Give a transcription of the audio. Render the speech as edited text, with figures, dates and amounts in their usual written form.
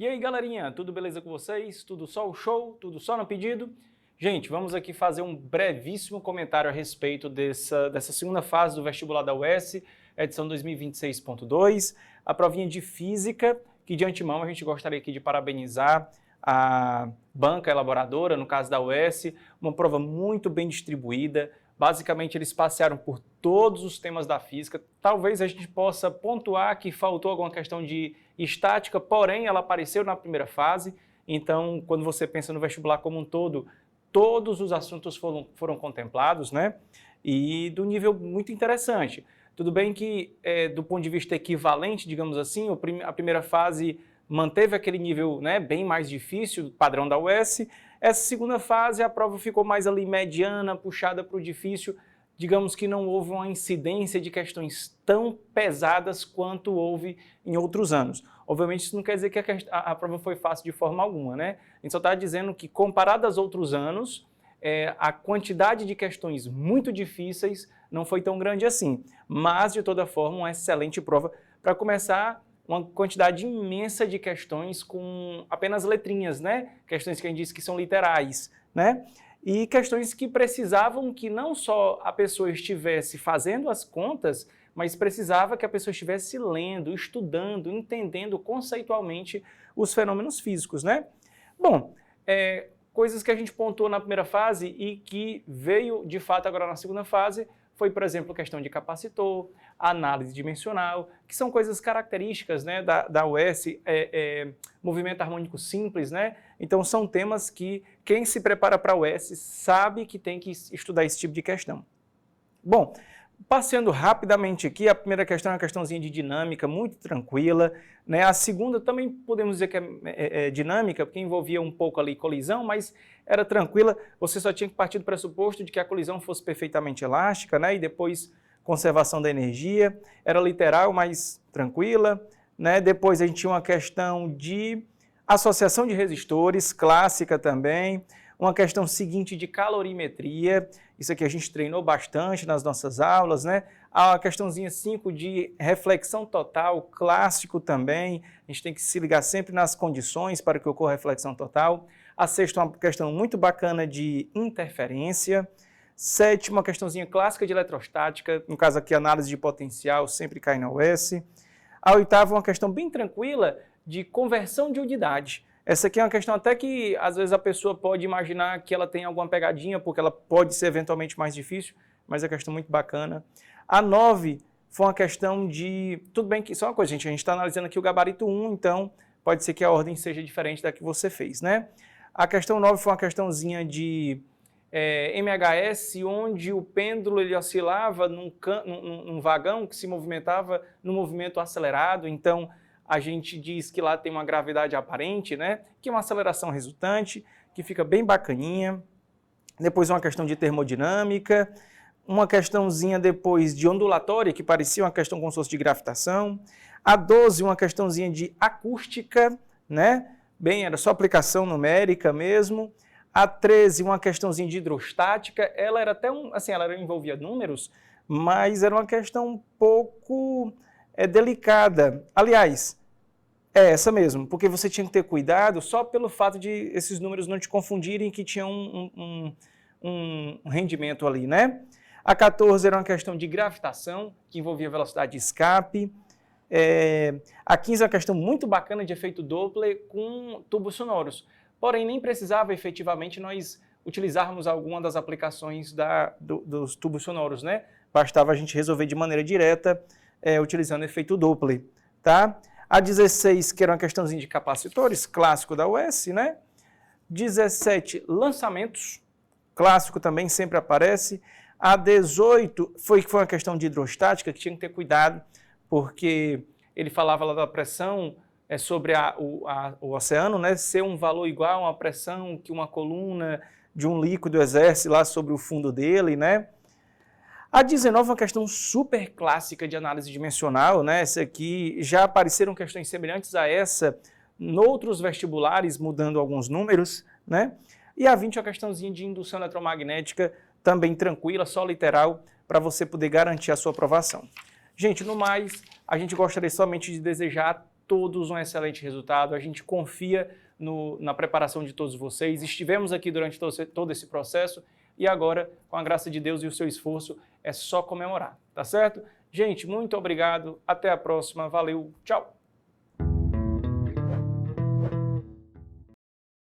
E aí, galerinha, tudo beleza com vocês? Tudo só o show? Tudo só no pedido? Gente, vamos aqui fazer um brevíssimo comentário a respeito dessa segunda fase do vestibular da UES, edição 2026.2, a provinha de Física, que de antemão a gente gostaria aqui de parabenizar a banca elaboradora, no caso da UES, uma prova muito bem distribuída. Basicamente, eles passearam por todos os temas da física. Talvez a gente possa pontuar que faltou alguma questão de estática, porém ela apareceu na primeira fase. Então, quando você pensa no vestibular como um todo, todos os assuntos foram contemplados, né? E do nível muito interessante. Tudo bem que, do ponto de vista equivalente, digamos assim, a primeira fase manteve aquele nível, né, bem mais difícil, padrão da UES. Essa segunda fase, a prova ficou mais ali mediana, puxada para o difícil. Digamos que não houve uma incidência de questões tão pesadas quanto houve em outros anos. Obviamente, isso não quer dizer que a prova foi fácil de forma alguma, né? A gente só está dizendo que, comparado aos outros anos, a quantidade de questões muito difíceis não foi tão grande assim. Mas, de toda forma, uma excelente prova. Para começar, uma quantidade imensa de questões com apenas letrinhas, né? Questões que a gente diz que são literais, né? E questões que precisavam que não só a pessoa estivesse fazendo as contas, mas precisava que a pessoa estivesse lendo, estudando, entendendo conceitualmente os fenômenos físicos, né? Bom, coisas que a gente pontuou na primeira fase e que veio de fato agora na segunda fase foi, por exemplo, questão de capacitor, análise dimensional, que são coisas características, né, da UES, movimento harmônico simples, né? Então são temas que quem se prepara para a UES sabe que tem que estudar esse tipo de questão. Bom, passeando rapidamente aqui, a primeira questão é uma questãozinha de dinâmica, muito tranquila, né? A segunda também podemos dizer que é dinâmica, porque envolvia um pouco ali colisão, mas era tranquila, você só tinha que partir do pressuposto de que a colisão fosse perfeitamente elástica, né? E depois conservação da energia, era literal, mas tranquila, né? Depois a gente tinha uma questão de associação de resistores, clássica também, uma questão seguinte de calorimetria, isso aqui a gente treinou bastante nas nossas aulas, né? A questãozinha 5 de reflexão total, clássico também, a gente tem que se ligar sempre nas condições para que ocorra reflexão total. A sexta, uma questão muito bacana de interferência. Sétima, uma questãozinha clássica de eletrostática, no caso aqui análise de potencial, sempre cai na UES. A oitava, uma questão bem tranquila de conversão de unidade. Essa aqui é uma questão até que, às vezes, a pessoa pode imaginar que ela tem alguma pegadinha, porque ela pode ser eventualmente mais difícil, mas é uma questão muito bacana. A 9 foi uma questão de... Tudo bem que isso é uma coisa, gente, a gente está analisando aqui o gabarito 1, então pode ser que a ordem seja diferente da que você fez, né? A questão 9 foi uma questãozinha de MHS, onde o pêndulo ele oscilava num vagão que se movimentava no movimento acelerado, então a gente diz que lá tem uma gravidade aparente, né? Que é uma aceleração resultante, que fica bem bacaninha. Depois uma questão de termodinâmica, uma questãozinha depois de ondulatória, que parecia uma questão como se fosse de gravitação. A 12, uma questãozinha de acústica, né? Bem, era só aplicação numérica mesmo. A 13, uma questãozinha de hidrostática, ela era até ela envolvia números, mas era uma questão um pouco delicada. Aliás, é essa mesmo, porque você tinha que ter cuidado só pelo fato de esses números não te confundirem que tinha um rendimento ali, né? A 14 era uma questão de gravitação, que envolvia velocidade de escape. A 15 é uma questão muito bacana de efeito Doppler com tubos sonoros. Porém, nem precisava efetivamente nós utilizarmos alguma das aplicações dos tubos sonoros, né? Bastava a gente resolver de maneira direta, utilizando efeito Doppler, tá? A 16, que era uma questãozinha de capacitores, clássico da UES, né? 17, lançamentos, clássico também, sempre aparece. A 18 foi uma questão de hidrostática, que tinha que ter cuidado, porque ele falava lá da pressão sobre o oceano, né? Ser um valor igual a uma pressão que uma coluna de um líquido exerce lá sobre o fundo dele, né? A 19 é uma questão super clássica de análise dimensional, né? Essa aqui já apareceram questões semelhantes a essa noutros vestibulares, mudando alguns números, né? E a 20 é uma questãozinha de indução eletromagnética, também tranquila, só literal, para você poder garantir a sua aprovação. Gente, no mais, a gente gostaria somente de desejar a todos um excelente resultado. A gente confia na preparação de todos vocês. Estivemos aqui durante todo esse processo e agora, com a graça de Deus e o seu esforço, é só comemorar, tá certo? Gente, muito obrigado. Até a próxima. Valeu. Tchau.